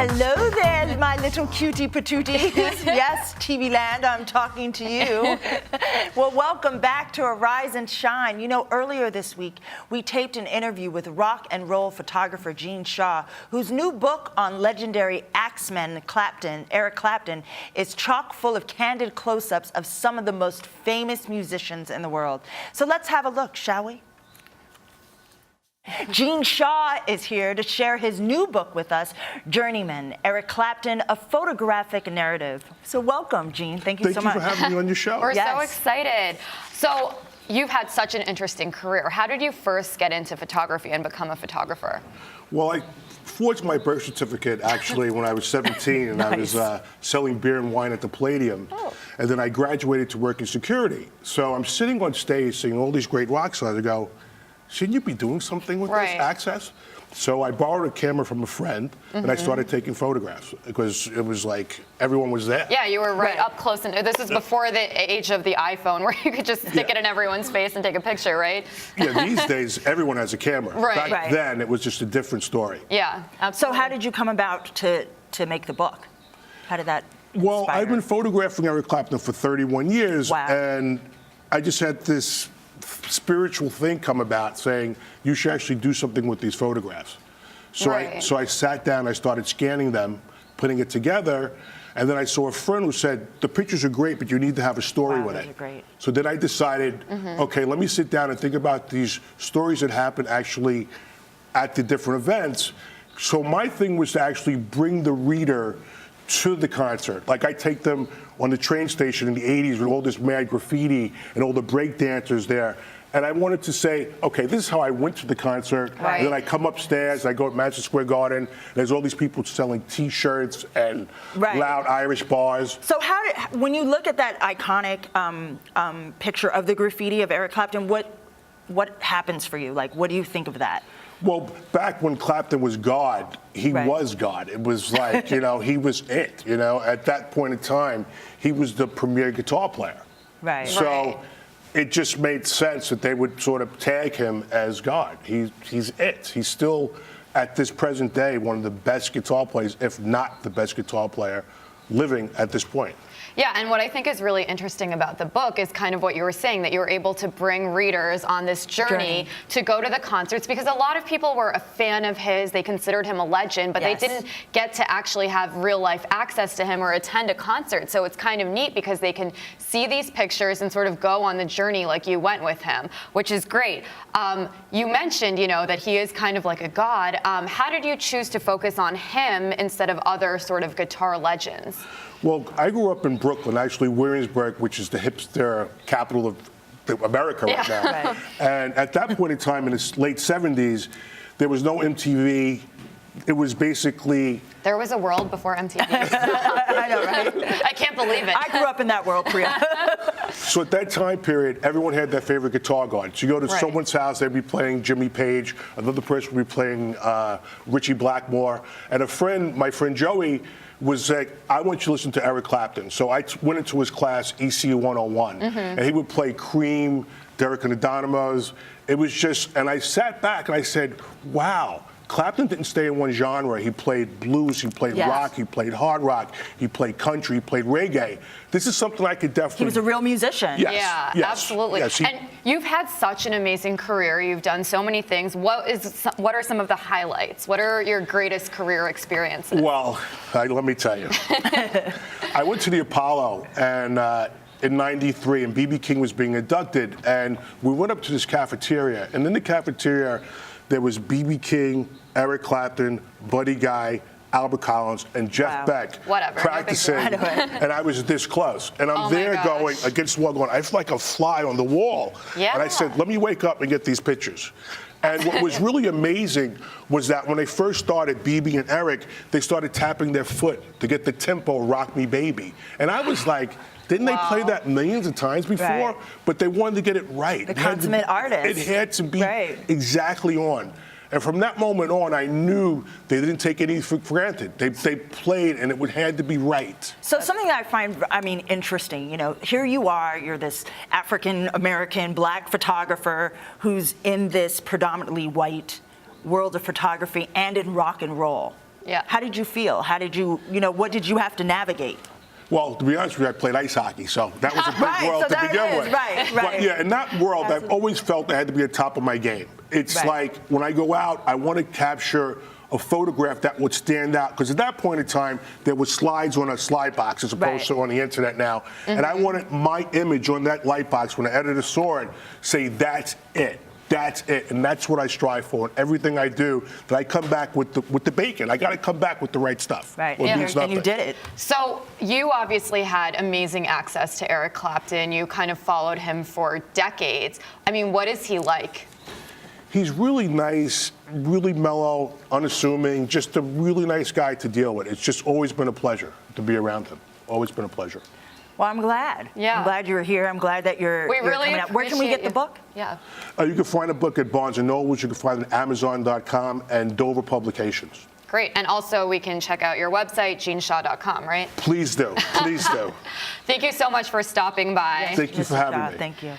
Hello there, my little cutie patooties. Yes, TV land, I'm talking to you. Well, welcome back to Arise and Shine. You know, earlier this week, we taped an interview with rock and roll photographer Gene Shaw, whose new book on legendary axeman Eric Clapton, is chock full of candid close-ups of some of the most famous musicians in the world. So let's have a look, shall we? Gene Shaw is here to share his new book with us, Journeyman, Eric Clapton, A Photographic Narrative. So welcome, Gene. Thank you so much. Thank you for having me on your show. We're so excited. So you've had such an interesting career. How did you first get into photography and become a photographer? Well, I forged my birth certificate, actually, when I was 17, and Nice. I was selling beer and wine at the Palladium. Oh. And then I graduated to work in security. So I'm sitting on stage seeing all these great rock stars. I go, shouldn't you be doing something with this access? So I borrowed a camera from a friend, and I started taking photographs because it was like everyone was there. Yeah, you were right up close. And this is before the age of the iPhone where you could just stick it in everyone's face and take a picture, right? Yeah, these days, everyone has a camera. Right. Back then, it was just a different story. Yeah, absolutely. So how did you come about to make the book? How did that Well, inspire? I've been photographing Eric Clapton for 31 years, Wow. and I just had this spiritual thing come about saying, you should actually do something with these photographs. So, Right. I sat down, I started scanning them, putting it together, and then I saw a friend who said, the pictures are great, but you need to have a story Wow, with those it. are great. So then I decided, okay, let me sit down and think about these stories that happen actually at the different events. So my thing was to actually bring the reader to the concert. Like I take them on the train station in the 80s with all this mad graffiti and all the break dancers there. And I wanted to say, okay, this is how I went to the concert. Right. And then I come upstairs, I go to Madison Square Garden, and there's all these people selling T-shirts and loud Irish bars. So when you look at that iconic picture of the graffiti of Eric Clapton, what happens for you? Like, what do you think of that? Well, back when Clapton was God, he was God. It was like, you know, he was it. You know, at that point in time, he was the premier guitar player. Right. So it just made sense that they would sort of tag him as God. He's it. He's still, at this present day, one of the best guitar players, if not the best guitar player, living at this point. Yeah, and what I think is really interesting about the book is kind of what you were saying, that you were able to bring readers on this journey to go to the concerts, because a lot of people were a fan of his, they considered him a legend, but they didn't get to actually have real life access to him or attend a concert. So it's kind of neat because they can see these pictures and sort of go on the journey like you went with him, which is great. You mentioned, you know, that he is kind of like a god. How did you choose to focus on him instead of other sort of guitar legends? Well, I grew up in Brooklyn, actually Williamsburg, which is the hipster capital of America right now. Right. And at that point in time, in the late 70s, there was no MTV. It was basically... There was a world before MTV. I know, right? I can't believe it. I grew up in that world, Priya. So at that time period, everyone had their favorite guitar god. So you go to someone's house, they'd be playing Jimmy Page, another person would be playing Richie Blackmore, and my friend Joey, was like, I want you to listen to Eric Clapton. So I went into his class, ECU 101, and he would play Cream, Derek and the Dynamos. It was just, and I sat back and I said, wow, Clapton didn't stay in one genre. He played blues, he played rock, he played hard rock, he played country, he played reggae. This is something I could definitely... He was a real musician. Yes, Yeah, yes, absolutely. yes, and you've had such an amazing career. You've done so many things. What are some of the highlights? What are your greatest career experiences? Well, let me tell you. I went to the Apollo and in '93, and B.B. King was being inducted, and we went up to this cafeteria, and in the cafeteria, there was B.B. King, Eric Clapton, Buddy Guy, Albert Collins, and Jeff Beck practicing, and I was this close. And I'm there going against the wall going, I feel like a fly on the wall. Yeah. And I said, let me wake up and get these pictures. And what was really amazing was that when they first started, BB and Eric, they started tapping their foot to get the tempo, Rock Me Baby. And I was like, didn't they play that millions of times before? Right. But they wanted to get it right. The consummate artist. It had to be exactly on. And from that moment on, I knew they didn't take anything for granted. They played, and it had to be right. So something that I find, interesting, you know, here you are, you're this African-American black photographer who's in this predominantly white world of photography and in rock and roll. Yeah. How did you feel? How did you, what did you have to navigate? Well, to be honest with you, I played ice hockey, so that was a big Right, world so to there it begin is. with. Right. But yeah, in that world, I've always felt I had to be at the top of my game. It's Right. like when I go out, I want to capture a photograph that would stand out, because at that point in time, there was slides on a slide box as opposed to on the internet now. And I wanted my image on that light box when the editor saw it, say, that's it. That's it, and that's what I strive for. And everything I do, that I come back with the bacon. I got to come back with the right stuff. Right, Or it and means you nothing. did it. So you obviously had amazing access to Eric Clapton. You kind of followed him for decades. I mean, what is he like? He's really nice, really mellow, unassuming, just a really nice guy to deal with. It's just always been a pleasure to be around him. Always been a pleasure. Well, I'm glad. Yeah. I'm glad you're here. I'm glad that you're coming out. Where can we get the book? Yeah. You can find a book at Barnes & Nobles. You can find it at Amazon.com and Dover Publications. Great. And also we can check out your website, jeanshaw.com, right? Please do. Please do. Thank you so much for stopping by. Thank you for having me. Thank you.